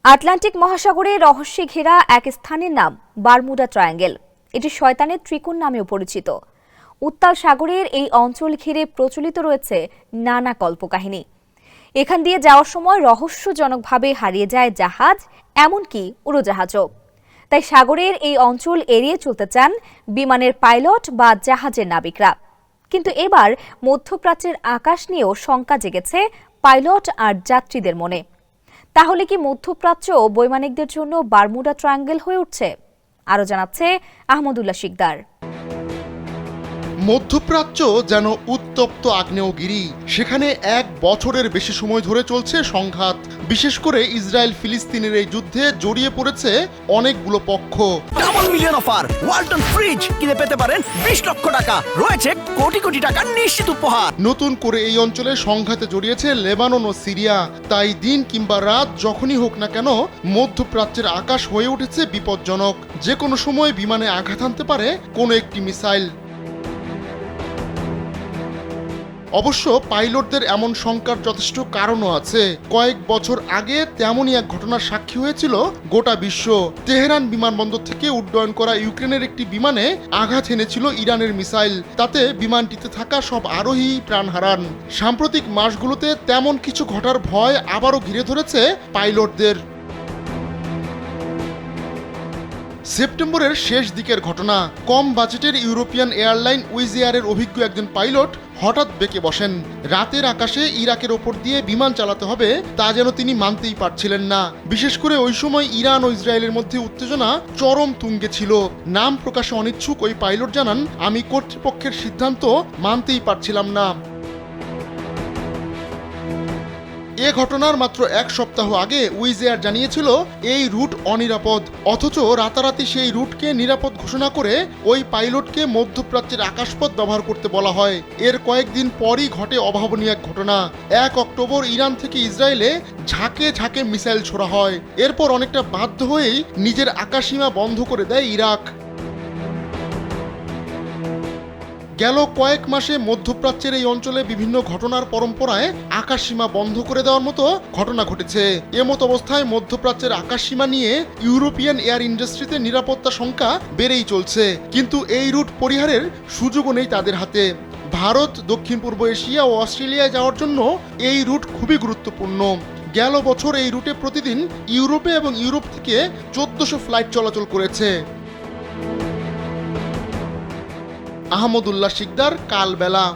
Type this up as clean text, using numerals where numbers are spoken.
Atlantic মহাসাগরে রহস্যে ঘেরা এক স্থানের নাম বারমুডা ট্রায়াঙ্গেল। এটি শয়তানের ত্রিকোণ নামেও পরিচিত। উত্তাল সাগরের এই অঞ্চল ঘিরে প্রচলিত রয়েছে নানা কল্পকাহিনী। এখান দিয়ে যাওয়ার সময় রহস্যজনকভাবে হারিয়ে যায় জাহাজ, এমনকি উড়োজাহাজও। তাই সাগরের এই অঞ্চল এড়িয়ে চলতে চান বিমানের পাইলট বা জাহাজের নাবিকরা। কিন্তু এবার মধ্যপ্রাচ্যের আকাশ নিয়েও শঙ্কা জেগেছে পাইলট আর যাত্রীদের মনে। তাহলে কি মধ্যপ্রাচ্য বৈমানিকদের জন্য বারমুডা ট্রায়াঙ্গেল হয়ে উঠছে? আরো জানাচ্ছে আহমদুল্লাহ শিকদার। মধ্যপ্রাচ্য যেন উত্তপ্ত আগ্নেয়গিরি। সেখানে এক বছরের বেশি সময় ধরে চলছে সংঘাত। বিশেষ করে ইসরায়েল ফিলিস্তিনের এই যুদ্ধে জড়িয়ে পড়েছে অনেকগুলো পক্ষ। Double million offer, Walton fridge কিনে পেতে পারেন 20 লক্ষ টাকা, রয়েছে কোটি কোটি টাকার নিশ্চিত উপহার। নতুন করে এই অঞ্চলে সংঘাতে জড়িয়েছে লেবানন ও সিরিয়া। তাই দিন কিংবা রাত যখনই হোক না কেন মধ্যপ্রাচ্যের আকাশ হয়ে উঠেছে বিপজ্জনক। যে কোনো সময় বিমানে আঘাত হানতে পারে কোনো একটি মিসাইল। অবশ্য পাইলটদের এমন শঙ্কার যথেষ্ট কারণও আছে। কয়েক বছর আগে তেমনই এক ঘটনার সাক্ষী হয়েছিল গোটা বিশ্ব। তেহরান বিমানবন্দর থেকে উড্ডয়ন করা ইউক্রেনের একটি বিমানে আঘাত এনেছিল ইরানের মিসাইল। তাতে বিমানটিতে থাকা সব আরোহী প্রাণ হারান। সাম্প্রতিক মাসগুলোতে তেমন কিছু ঘটার ভয় আবারও ঘিরে ধরেছে পাইলটদের। সেপ্টেম্বরের শেষ দিকের ঘটনা। কম বাজেটের ইউরোপিয়ান এয়ারলাইন উইজ এয়ারের অভিজ্ঞ একজন পাইলট হঠাৎ বেঁকে বসেন। রাতের আকাশে ইরাকের ওপর দিয়ে বিমান চালাতে হবে তা যেন তিনি মানতেই পারছিলেন না। বিশেষ করে ওই সময় ইরান ও ইসরায়েলের মধ্যে উত্তেজনা চরম তুঙ্গে ছিল। নাম প্রকাশে অনিচ্ছুক ওই পাইলট জানান, আমি কর্তৃপক্ষের সিদ্ধান্ত মানতেই পারছিলাম না। এ ঘটনার মাত্র এক সপ্তাহ আগে উইজ এয়ার জানিয়েছিল এই রুট অনিরাপদ। অথচ রাতারাতি সেই রুটকে নিরাপদ ঘোষণা করে ওই পাইলটকে মধ্যপ্রাচ্যের আকাশপথ ব্যবহার করতে বলা হয়। এর কয়েকদিন পরই ঘটে অভাবনীয় এক ঘটনা। 1 অক্টোবর ইরান থেকে ইসরায়েলে ঝাঁকে ঝাঁকে মিসাইল ছোড়া হয়। এরপর অনেকটা বাধ্য হয়েই নিজের আকাশসীমা বন্ধ করে দেয় ইরাক। গেল কয়েক মাসে মধ্যপ্রাচ্যের এই অঞ্চলে বিভিন্ন ঘটনার পরম্পরায় আকাশসীমা বন্ধ করে দেওয়ার মতো ঘটনা ঘটেছে। এমত অবস্থায় মধ্যপ্রাচ্যের আকাশসীমা নিয়ে ইউরোপিয়ান এয়ার ইন্ডাস্ট্রিতে নিরাপত্তা শঙ্কা বেড়েই চলছে। কিন্তু এই রুট পরিহারের সুযোগও নেই তাদের হাতে। ভারত, দক্ষিণ পূর্ব এশিয়া ও অস্ট্রেলিয়ায় যাওয়ার জন্য এই রুট খুবই গুরুত্বপূর্ণ। গেল বছর এই রুটে প্রতিদিন ইউরোপে এবং ইউরোপ থেকে 1400 ফ্লাইট চলাচল করেছে। আহমদুল্লাহ শিকদার, কালবেলা।